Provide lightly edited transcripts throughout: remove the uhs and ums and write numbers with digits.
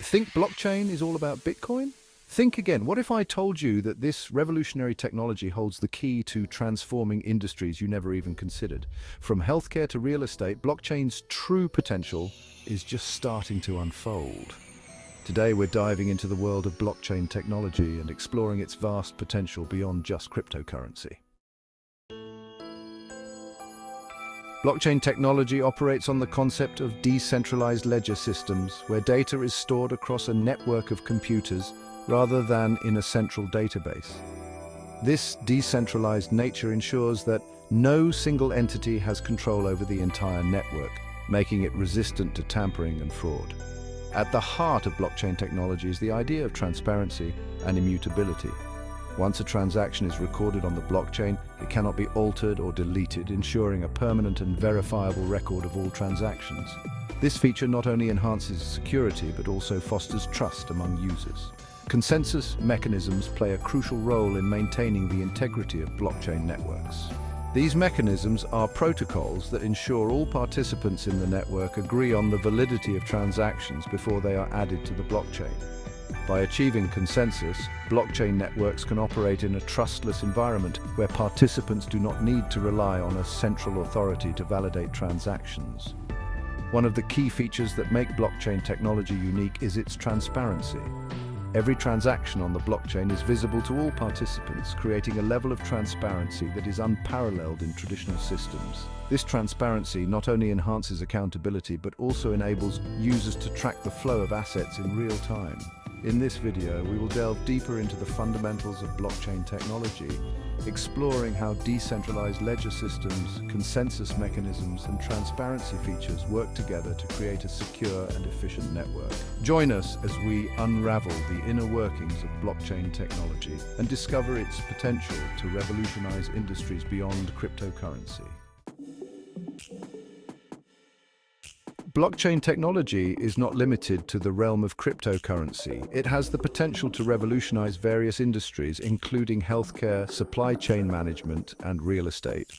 Think blockchain is all about Bitcoin? Think again. What if I told you that this revolutionary technology holds the key to transforming industries you never even considered? From healthcare to real estate, blockchain's true potential is just starting to unfold. Today, we're diving into the world of blockchain technology and exploring its vast potential beyond just cryptocurrency. Blockchain technology operates on the concept of decentralized ledger systems, where data is stored across a network of computers rather than in a central database. This decentralized nature ensures that no single entity has control over the entire network, making it resistant to tampering and fraud. At the heart of blockchain technology is the idea of transparency and immutability. Once a transaction is recorded on the blockchain, it cannot be altered or deleted, ensuring a permanent and verifiable record of all transactions. This feature not only enhances security but also fosters trust among users. Consensus mechanisms play a crucial role in maintaining the integrity of blockchain networks. These mechanisms are protocols that ensure all participants in the network agree on the validity of transactions before they are added to the blockchain. By achieving consensus, blockchain networks can operate in a trustless environment where participants do not need to rely on a central authority to validate transactions. One of the key features that make blockchain technology unique is its transparency. Every transaction on the blockchain is visible to all participants, creating a level of transparency that is unparalleled in traditional systems. This transparency not only enhances accountability but also enables users to track the flow of assets in real time. In this video, we will delve deeper into the fundamentals of blockchain technology, exploring how decentralized ledger systems, consensus mechanisms, and transparency features work together to create a secure and efficient network. Join us as we unravel the inner workings of blockchain technology and discover its potential to revolutionize industries beyond cryptocurrency. Blockchain technology is not limited to the realm of cryptocurrency. It has the potential to revolutionize various industries, including healthcare, supply chain management, and real estate.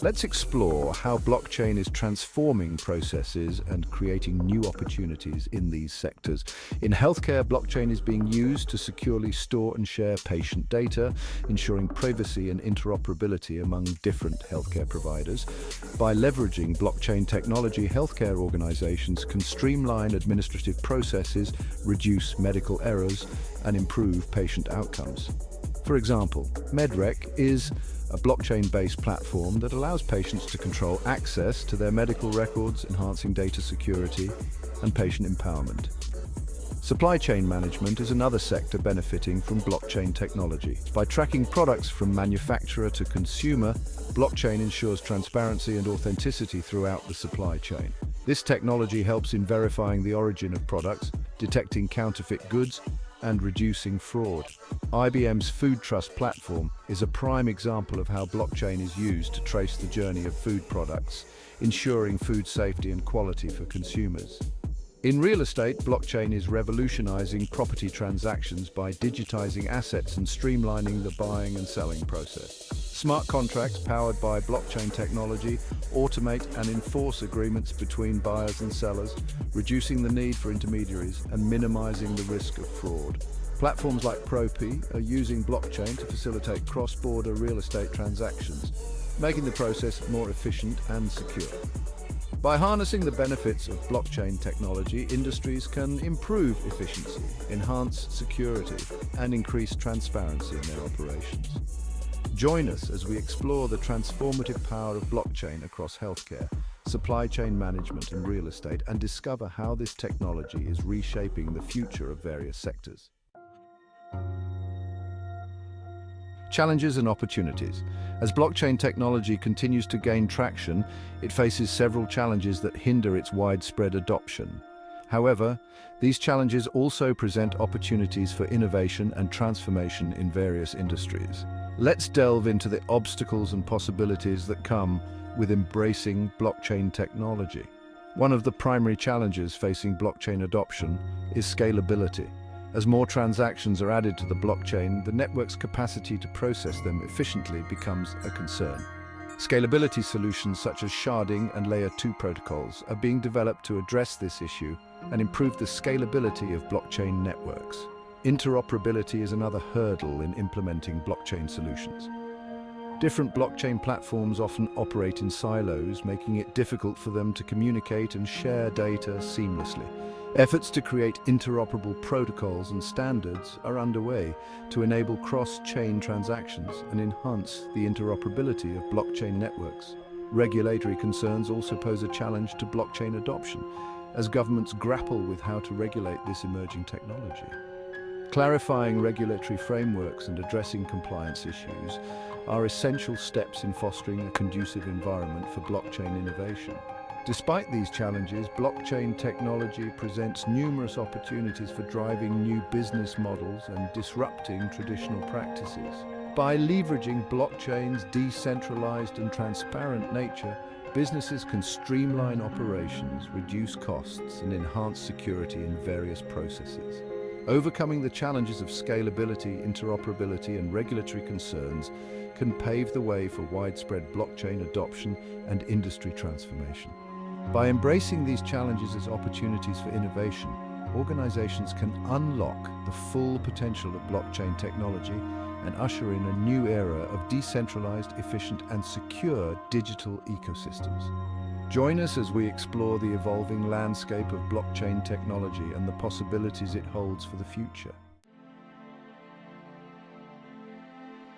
Let's explore how blockchain is transforming processes and creating new opportunities in these sectors. In healthcare, blockchain is being used to securely store and share patient data, ensuring privacy and interoperability among different healthcare providers. By leveraging blockchain technology, healthcare organizations can streamline administrative processes, reduce medical errors, and improve patient outcomes. For example, MedRec is a blockchain-based platform that allows patients to control access to their medical records, enhancing data security and patient empowerment. Supply chain management is another sector benefiting from blockchain technology. By tracking products from manufacturer to consumer, blockchain ensures transparency and authenticity throughout the supply chain. This technology helps in verifying the origin of products, detecting counterfeit goods, and reducing fraud. IBM's Food Trust platform is a prime example of how blockchain is used to trace the journey of food products, ensuring food safety and quality for consumers. In real estate, blockchain is revolutionizing property transactions by digitizing assets and streamlining the buying and selling process. Smart contracts powered by blockchain technology automate and enforce agreements between buyers and sellers, reducing the need for intermediaries and minimizing the risk of fraud. Platforms like Propi are using blockchain to facilitate cross-border real estate transactions, making the process more efficient and secure. By harnessing the benefits of blockchain technology, industries can improve efficiency, enhance security, and increase transparency in their operations. Join us as we explore the transformative power of blockchain across healthcare, supply chain management, and real estate, and discover how this technology is reshaping the future of various sectors. Challenges and opportunities. As blockchain technology continues to gain traction, it faces several challenges that hinder its widespread adoption. However, these challenges also present opportunities for innovation and transformation in various industries. Let's delve into the obstacles and possibilities that come with embracing blockchain technology. One of the primary challenges facing blockchain adoption is scalability. As more transactions are added to the blockchain, the network's capacity to process them efficiently becomes a concern. Scalability solutions such as sharding and Layer 2 protocols are being developed to address this issue, and improve the scalability of blockchain networks. Interoperability is another hurdle in implementing blockchain solutions. Different blockchain platforms often operate in silos, making it difficult for them to communicate and share data seamlessly. Efforts to create interoperable protocols and standards are underway to enable cross-chain transactions and enhance the interoperability of blockchain networks. Regulatory concerns also pose a challenge to blockchain adoption, as governments grapple with how to regulate this emerging technology. Clarifying regulatory frameworks and addressing compliance issues are essential steps in fostering a conducive environment for blockchain innovation. Despite these challenges, blockchain technology presents numerous opportunities for driving new business models and disrupting traditional practices. By leveraging blockchain's decentralized and transparent nature, businesses can streamline operations, reduce costs, and enhance security in various processes. Overcoming the challenges of scalability, interoperability, and regulatory concerns can pave the way for widespread blockchain adoption and industry transformation. By embracing these challenges as opportunities for innovation, organizations can unlock the full potential of blockchain technology and usher in a new era of decentralized, efficient, and secure digital ecosystems. Join us as we explore the evolving landscape of blockchain technology and the possibilities it holds for the future.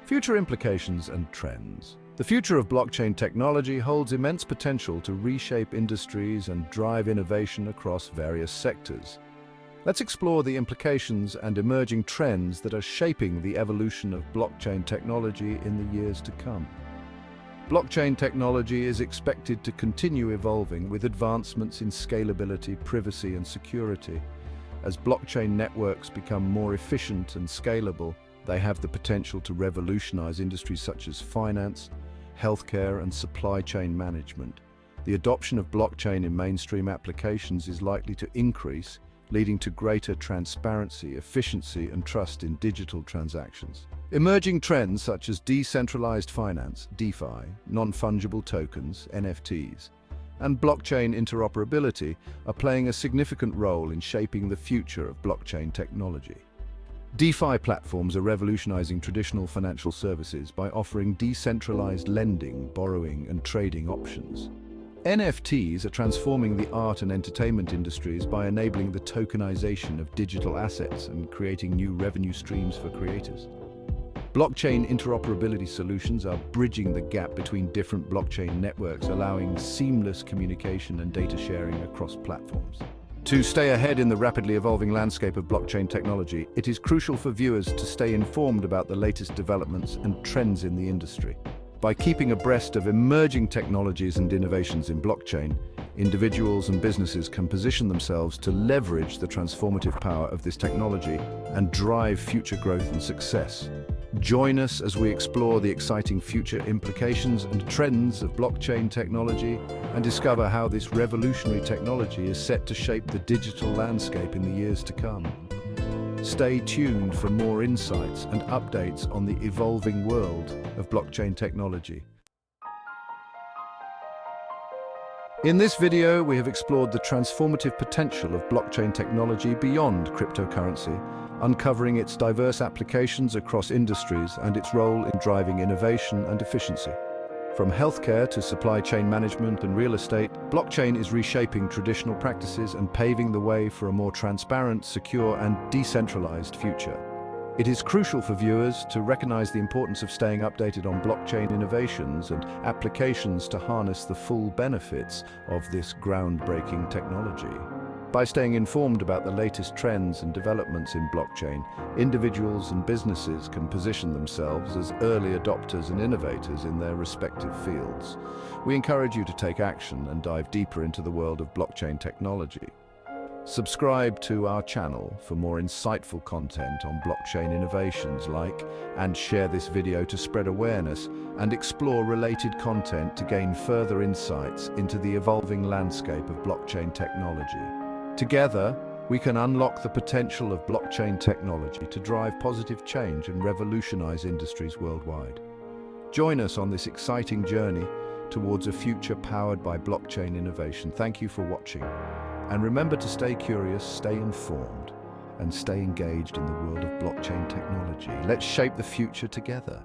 Future implications and trends. The future of blockchain technology holds immense potential to reshape industries and drive innovation across various sectors. Let's explore the implications and emerging trends that are shaping the evolution of blockchain technology in the years to come. Blockchain technology is expected to continue evolving with advancements in scalability, privacy, and security. As blockchain networks become more efficient and scalable, they have the potential to revolutionize industries such as finance, healthcare, and supply chain management. The adoption of blockchain in mainstream applications is likely to increase, leading to greater transparency, efficiency, and trust in digital transactions. Emerging trends such as decentralized finance, DeFi, non-fungible tokens, NFTs, and blockchain interoperability are playing a significant role in shaping the future of blockchain technology. DeFi platforms are revolutionizing traditional financial services by offering decentralized lending, borrowing, and trading options. NFTs are transforming the art and entertainment industries by enabling the tokenization of digital assets and creating new revenue streams for creators. Blockchain interoperability solutions are bridging the gap between different blockchain networks, allowing seamless communication and data sharing across platforms. To stay ahead in the rapidly evolving landscape of blockchain technology, it is crucial for viewers to stay informed about the latest developments and trends in the industry. By keeping abreast of emerging technologies and innovations in blockchain, individuals and businesses can position themselves to leverage the transformative power of this technology and drive future growth and success. Join us as we explore the exciting future implications and trends of blockchain technology and discover how this revolutionary technology is set to shape the digital landscape in the years to come. Stay tuned for more insights and updates on the evolving world of blockchain technology. In this video, we have explored the transformative potential of blockchain technology beyond cryptocurrency, uncovering its diverse applications across industries and its role in driving innovation and efficiency. From healthcare to supply chain management and real estate, blockchain is reshaping traditional practices and paving the way for a more transparent, secure, and decentralized future. It is crucial for viewers to recognize the importance of staying updated on blockchain innovations and applications to harness the full benefits of this groundbreaking technology. By staying informed about the latest trends and developments in blockchain, individuals and businesses can position themselves as early adopters and innovators in their respective fields. We encourage you to take action and dive deeper into the world of blockchain technology. Subscribe to our channel for more insightful content on blockchain innovations and share this video to spread awareness and explore related content to gain further insights into the evolving landscape of blockchain technology. Together, we can unlock the potential of blockchain technology to drive positive change and revolutionize industries worldwide. Join us on this exciting journey towards a future powered by blockchain innovation. Thank you for watching. And remember to stay curious, stay informed, and stay engaged in the world of blockchain technology. Let's shape the future together.